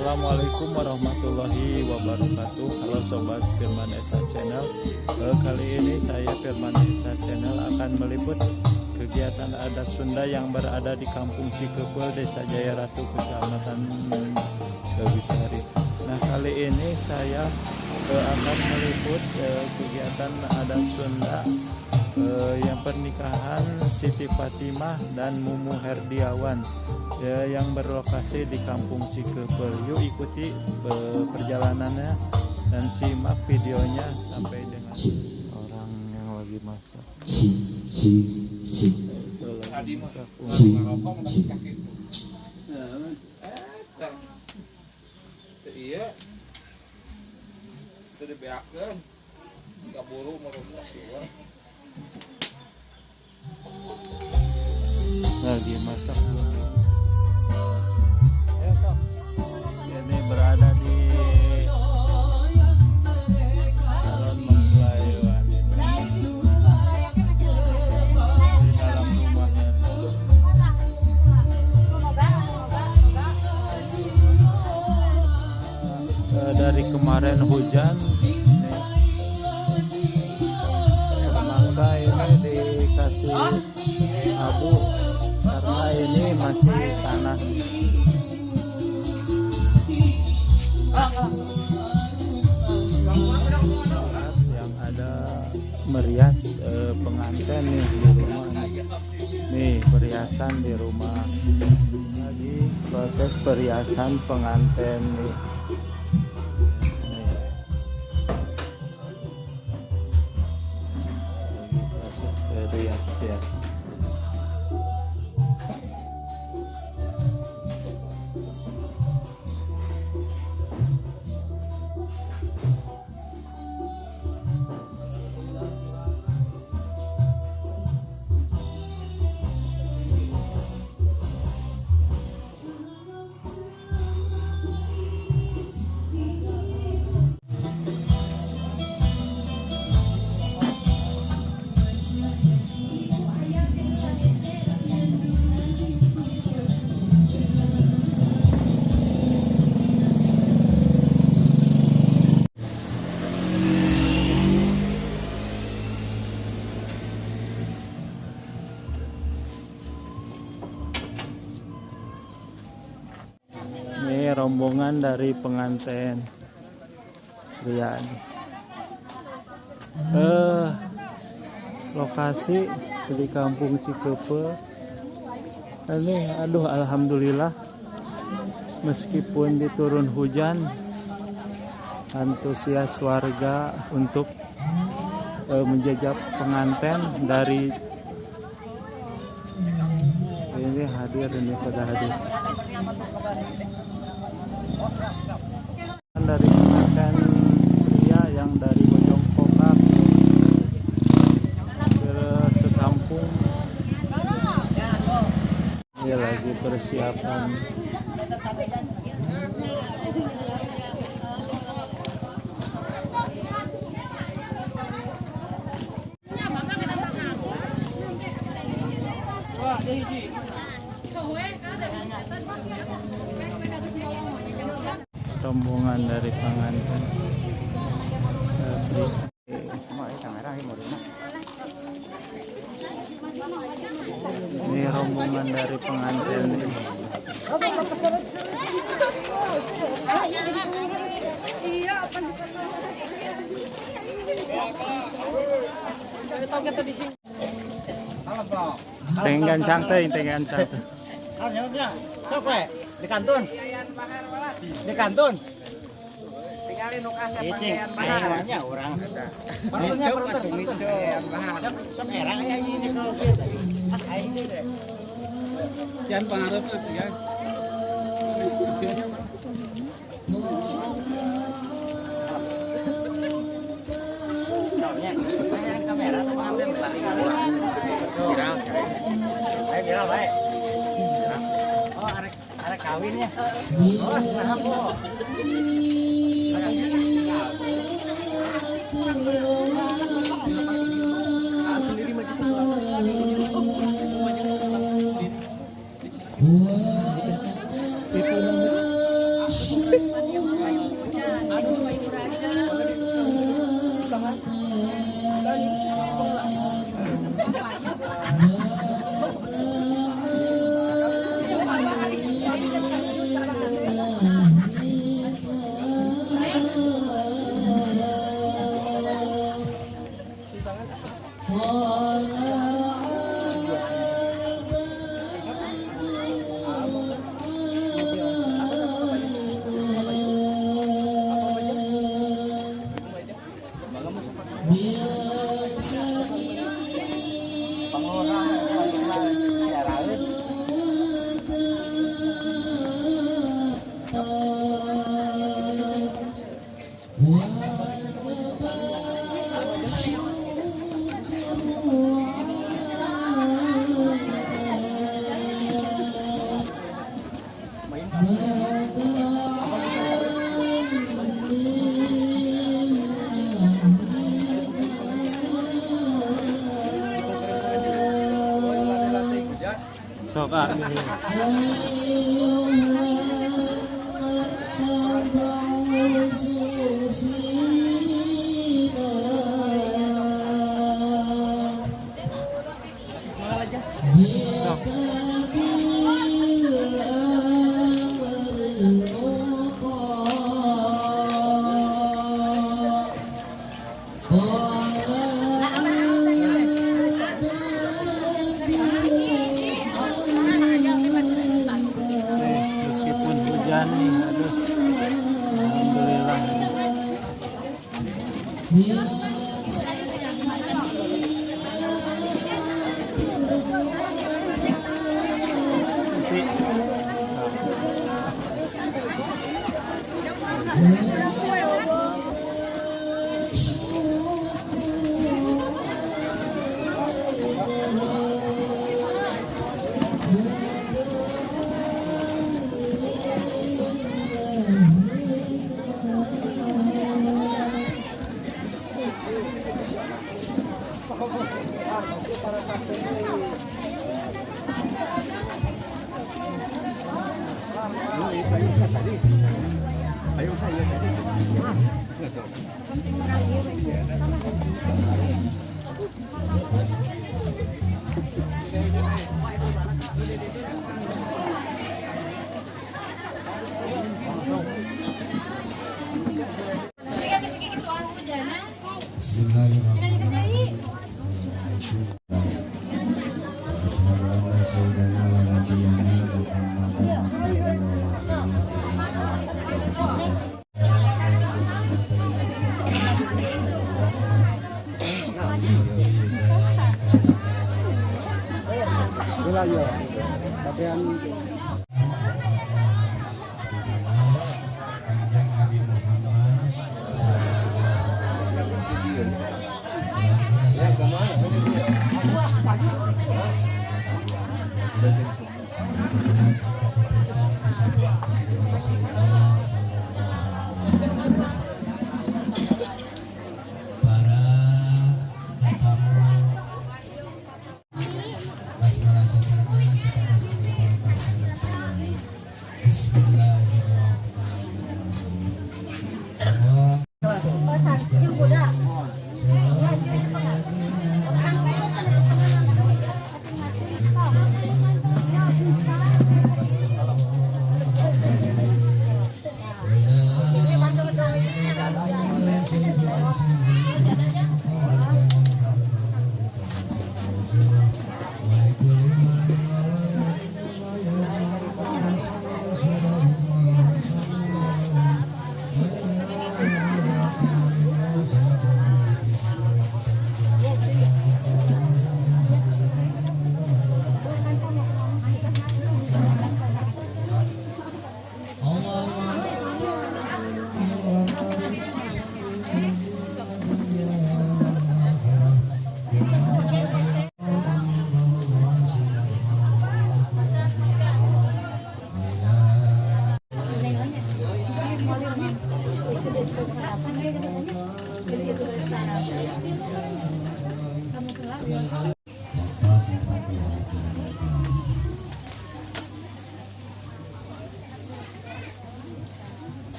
Assalamualaikum warahmatullahi wabarakatuh. Halo sobat Firman Esa Channel. Kali ini saya Firman Esa Channel akan meliput kegiatan adat Sunda yang berada di Kampung Cikepul, Desa Jaya Ratu, Kecamatan Tewisari. Nah, kali ini saya akan meliput kegiatan adat Sunda yang pernikahan Siti Fatimah dan Mumu Herdiawan yang berlokasi di Kampung Cikepul. Yuk ikuti perjalanannya dan simak videonya sampai dengan orang yang lagi masak. Lagi masak iya, itu dibeakeun, nggak buru merumah sih. Lagi masak. Ini berada di Salon Mempelai Wanita di dalam rumahnya. Dari kemarin hujan, maka ini dikasih abu karena ini masih tanah. Yang ada merias pengantin nih di rumah nih, perhiasan di rumah lagi proses perhiasan pengantin nih. Lagi proses perhiasan. Ini rombongan dari pengantin pria. Lokasi di Kampung Cikepul. Ini aduh, alhamdulillah meskipun diturun hujan, antusias warga untuk menjajab pengantin dari ini hadir, ini pada hadir dari pengantin pria yang dari Bojong Kokak ke sekampung. Ini lagi persiapan. Rombongan dari pengantin. Ini rombongan dari pengantin. Tengan santai, tengan santai. Di kantun. Di kantun. Tinggalin nuk asap Icing, kayaknya orang. Perutnya sok erang ya ini kalau gitu. Ini deh. jangan pengaruh tuh ya. Kamera tuh ambil viral. Ayo viral baik. Oh, ada kawinnya. Oh, nah, bos. Sendiri maju Sok ini. Meskipun hujan nih, aduh, alhamdulillah.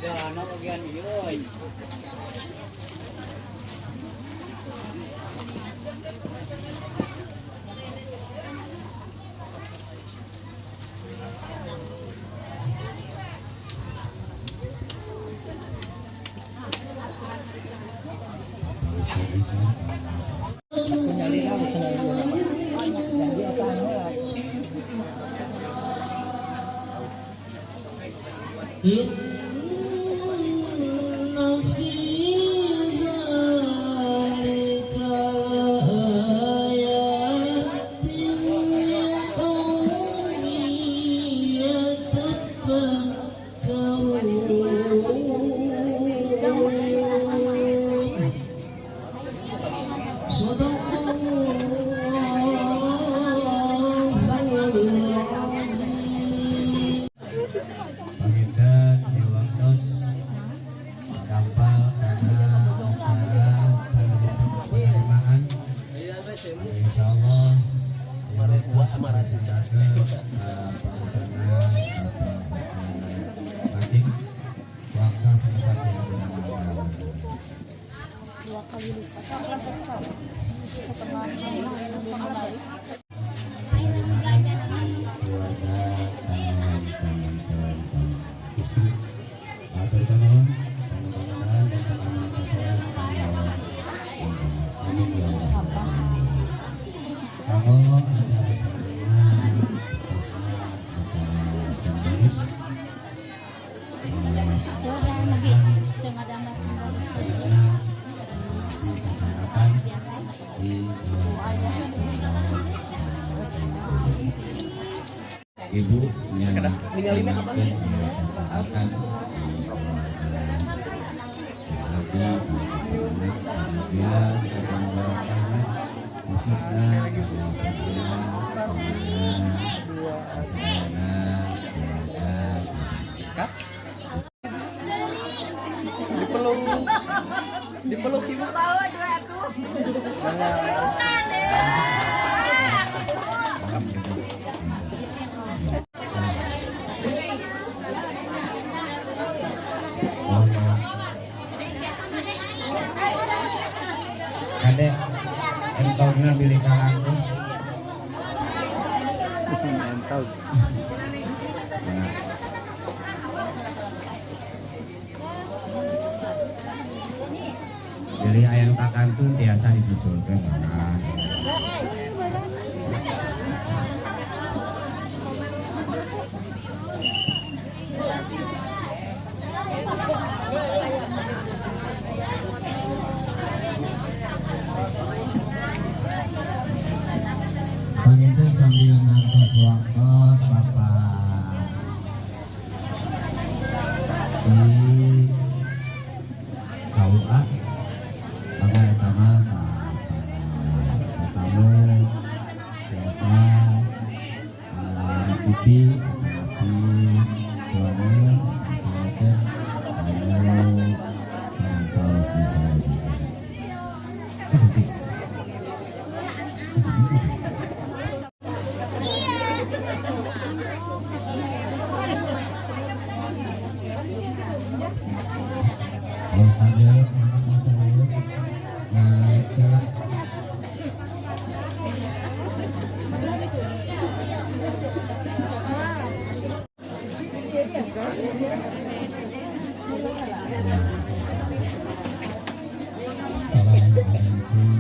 Jalan bagian ieu. Inna fi dzalika laayatin liqaumin yatafakkarun. Shadaqallahul azim. Panginten diwaktos dampal karena acara penerimaan. Insyaallah diwaktos disertakan Pelaksana Bapak Ustaz Batik waktu setempat yang penerimaan di keluarga calon pengantin istri. Atur nuhun mudah-mudahan dan teman-teman kesehatan amin ya Allah. Kalau acara sempurna terusnya acara simbolis karena dicacarakan di Ibu yang menyampaikan dicacarakan kemudian akan berkata khususnya dipeluk ibu. Kadek entongna pilih kalangku. Entog. Jadi ayam kakantun biasa disusulkan. Panginten sambil ngantos waktos Bapak di KUA Bapak etama tamu biasa mencicipi tapi tuannya kelihatan ayo ngantos di sana kesepi. Assalamualaikum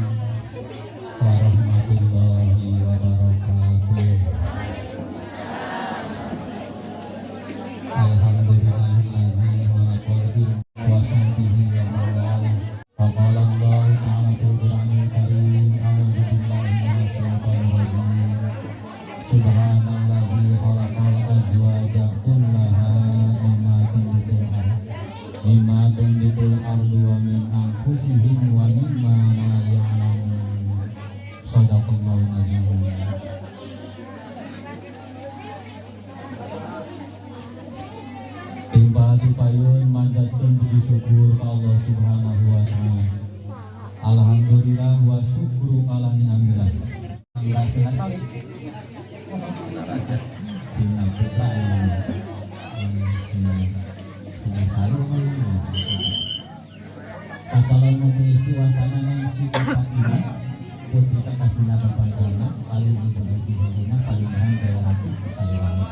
warahmatullahi wabarakatuh. Alhamdulillahilladzi khalaqal wa sahbihi wa mawala. Faqala Allah ta'ala fil Qur'anil Karim, a'udzu billahi minasy syaithanir rajim. Subhanalladzi khalaqal azwaja kullaha mimma tunbitul ardu wa min anfusihim wa mimma la ya'lamun. Shadaqallahul azim. Timbati payun manjatkeun puji syukur ka Allah Subhanahu wa taala. Alhamdulillah wa syukru ala ni'amillah. Silakan. Sina putra sina saling Siti Fatimah putri kekasihna Bapak Jana paling ibu Esi Helena paling bahan Jaya Ratu Saliwangi.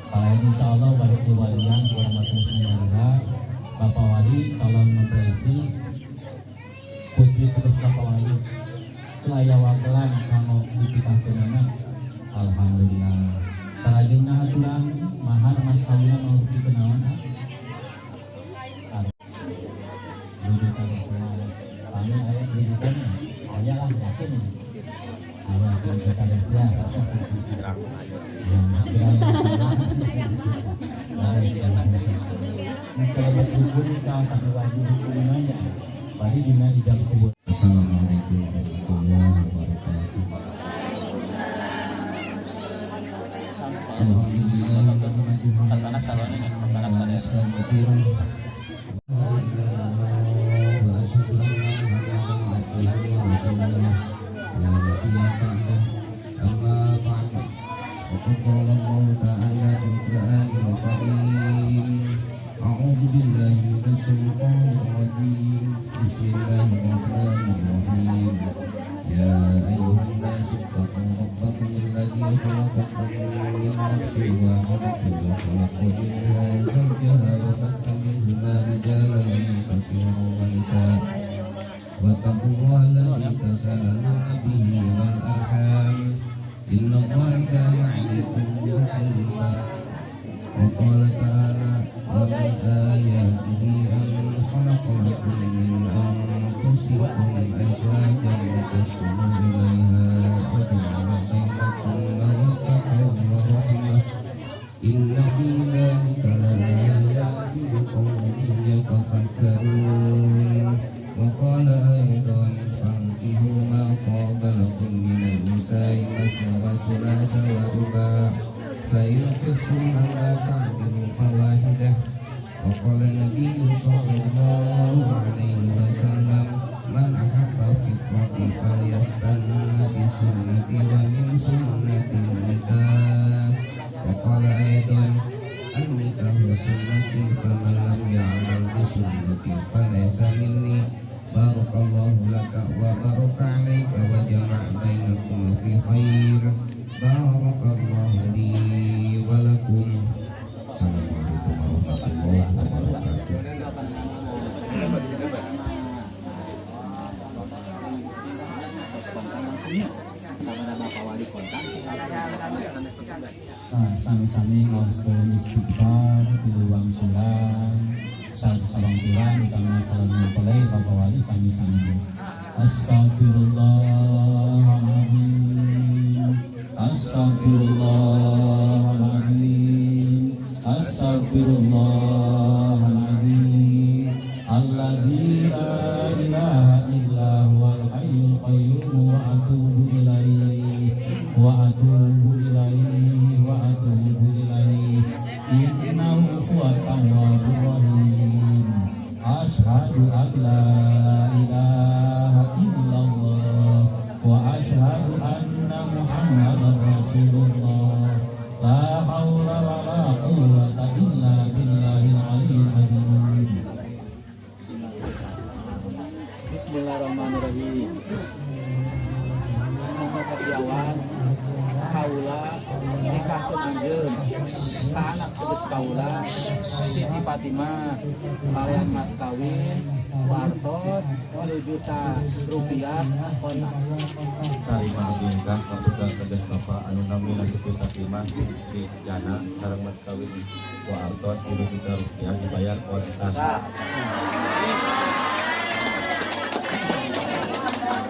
Kalian insya Allah baris diwalian warahmatullahi Bapak Wali calon mempelai istri putri terus Bapak Wali kelaya wagelan kamu dititahkeunana. Alhamdulillah salajengna haturan mahar mas kawinan mau dikenalan rujukan kami ayat rujukan ayalah yakin ayat rujukan ya kalau berhubung kau tak wajib hukumannya bagi dengan ijab kubur. Assalamualaikum warahmatullahi wabarakatuh. Alhamdulillah Bismillahirrahmanirrahim. Ya ayyuhan nasu ittaqu rabbakum alladzi khalaqakum min nafsin wahidatin wa khalaqa minha zawjaha wa bassa minhuma rijalan katsiran wa nisaa. Wattaqullaha alladzi tasaaluna bihi wal arham. Innallaha kana 'alaykum raqiba. Wa qala ta'ala wa min ayatihi an khalaqa lakum min anfusikum azwajan litaskunu ilaiha wa ja'ala bainakum mawaddatan wa rahmah. Inna fi dzalika laayatin liqaumin yatafakkarun. Wa qala aidan fankihu ma qaba lakum minan nisa'i masna wa thulatha wa ruba' fa in khiftum alla ta'dilu fawahidah. Wa qala nabiyyu sallallahu alaihi wasallam man ahabba fitrati falyastanna bi sunnati wa min sunnati nikah. Wa qala aidan an-nikahu sunnati faman lam ya'mal bi sunnati falaysa minni. Barakallahu laka wa baraka alaika wa jama'a bainakum fi khair. Barakallahu li wa lakum. Assalamualaikum warahmatullahi wabarakatuh. Sami-sami nguruskan istighfar di ruang sulam sareng Tuhan utama calon mempelai Bapak Wali sami-sami. Astagfirullahaladzim, astagfirullahaladzim, astagfirullahaladzim. Alladzi la ilaha illa huwal hayyul qayyum wa atubu ilaihi wa atubu ilaihi wa atubu ilaihi. Innahu huwa tawwabur rahim. Asyhadu an la ilaha illallah wa asyhadu anna Muhammadar Rasulullah. La haula wa la quwwata illa billahil aliyyil azim. Bismillahirrahmanirrahim. Muhammad Setiawan kaula nikahkeun anjeun ka anak terus kaula Siti Fatimah kalian mas kawin wartos 2 juta rupiah kona. Tarima nikah kabuka tegas Bapak anu namina Siti Fatimah di Jana sareng mas kawin wartos 2 juta rupiah dibayar kontan.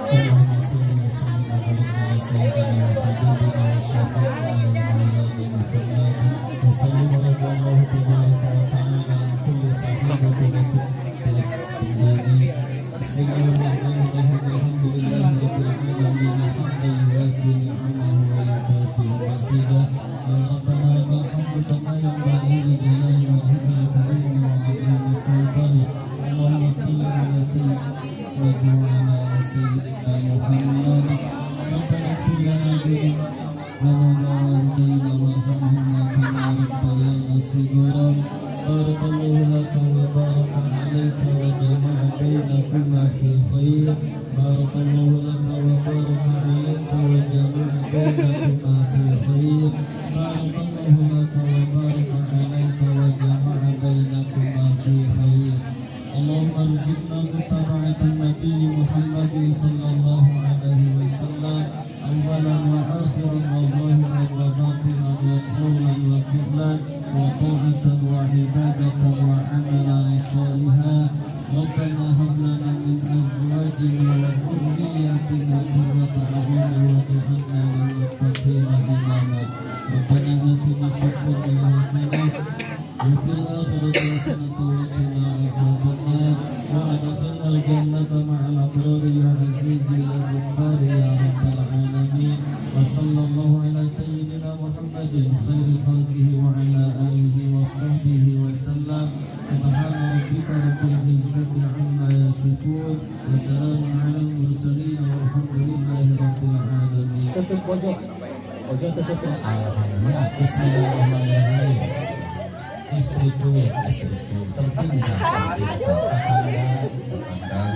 Allahumma salli wa sallim ala sayyidina Habibina wa syafi'ina wa maulana Muhammad wa sallim wa radiyallahu tabaraka wa ta'ala ala kulli sahibatin rasulillah. Bismillahirrahmanirrahim. Alhamdulillahi rabbil alamin. Hamdan yuwafi ni'amahu wa yukafi mazida. Ya Rabbana lakal hamdu kama yanbaghi li jalali wajhikal karim wa 'azimi sultanik. Allahumma salli ala sayyidina وعلى سيدنا محمد. ربنا اغفر لنا ذنوبنا ووالدينا وارحمهما كما ربيانا صغارا. بارك الله لك وبارك عليك وجمع بينكما في خير. بارك وآتنا فضلك وإحسانك وفي الآخرة حسنة وقنا عذاب النار وأدخلنا الجنة مع الأبرار يا عزيز يا غفار يا رب العالمين وصلى الله على سيدنا محمد خير خلقه وعلى آله وصحبه وسلم سبحان ربك رب العزة عما يصفون وسلام على المرسلين والحمد لله رب العالمين. Tutup pojok tutup. Alhamdulillah. Bismillahirrahmanirrahim. Istriku tercinta, tetangga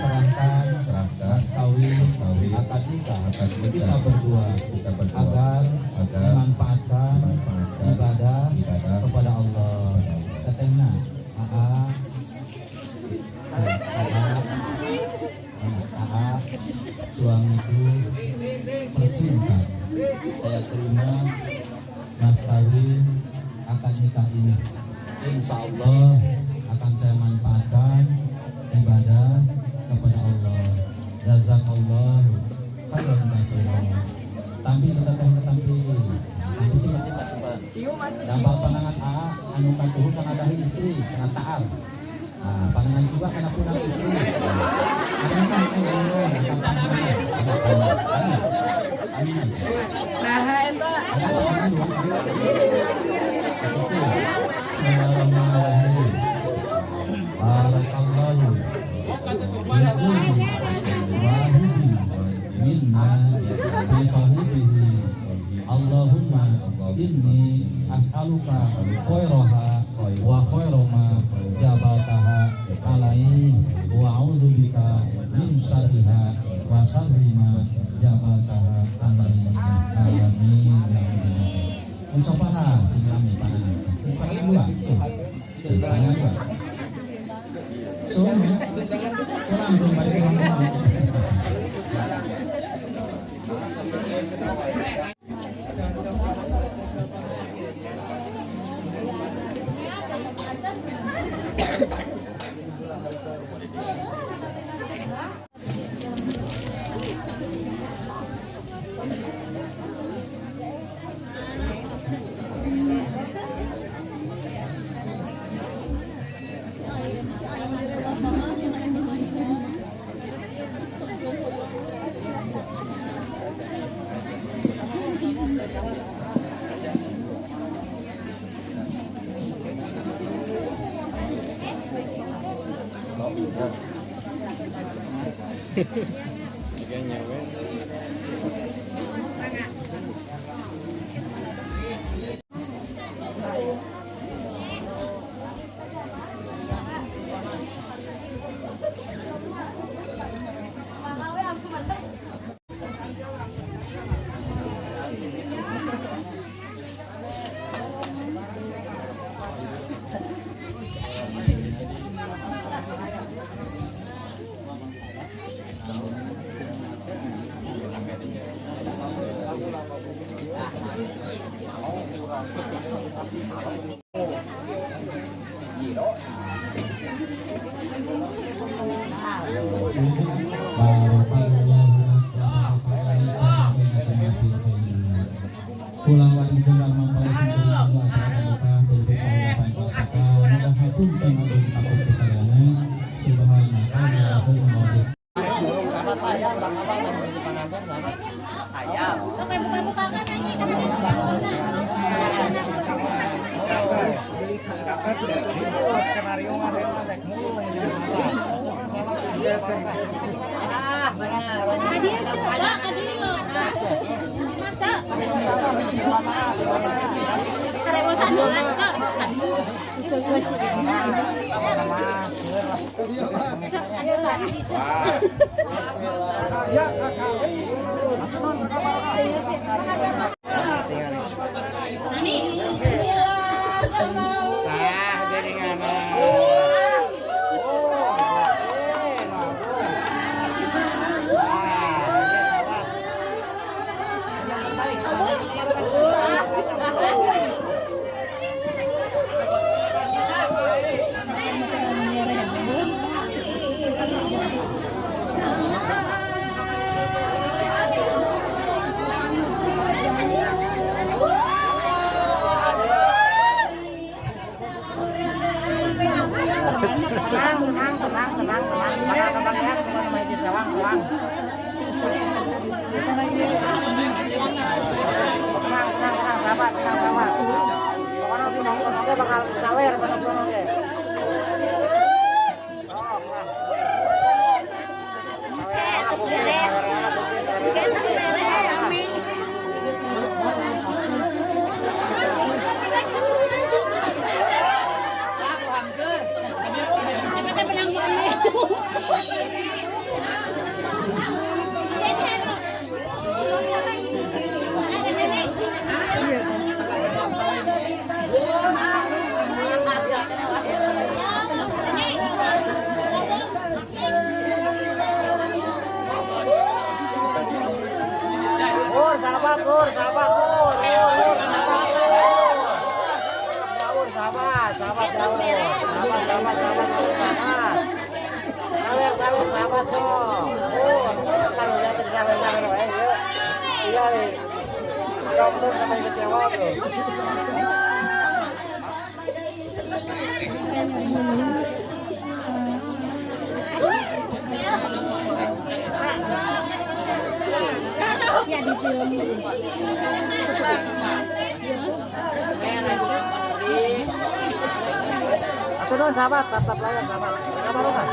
serahkan mas kawin akad nikah kita berdua agar memanfaatkan ibadah kepada Allah. Katanya suamiku tercinta, saya terima mas kawin akad nikah ini. Insya Allah akan saya manfaatkan ibadah kepada Allah. Jazakallah khairan katsiran. Tampi sih dapat pandangan anu katuh mengadahi istri karena taal. Pandangan juga karena punang istri. Amin. Barakallahu minna bi sahibihi Allahumma inni as'aluka khairaha wa khairama jabaltaha alaihi wa a'udzubika min syarriha wa syarri ma jabaltaha alaihi. Amin ya rabbal alamin. Usahaha sinami panangan. Sinami dua. Sinami dua. Kurang kembali ke Kulawan jenderal mempelai sendiri Allah Ta'ala turut pengharapan kata mudah hakum temadun takut kesalahan subhanaka ya Allahumma. Sama tayang bang apa yang di pengantin sama ayam. Oke, buka-buka kan ini kan. Skenario ada mulu. Hadir coba hadir. Maca. Karewosan doang kok. Itu gue sih. Ayo tadi. Ya, mah. Pokoknya aku nongkrong oke bakal sawer pas nongkrong oke. Sahabat, Ya di film aku dong sahabat, tetap layan sahabat. Apa lu kan?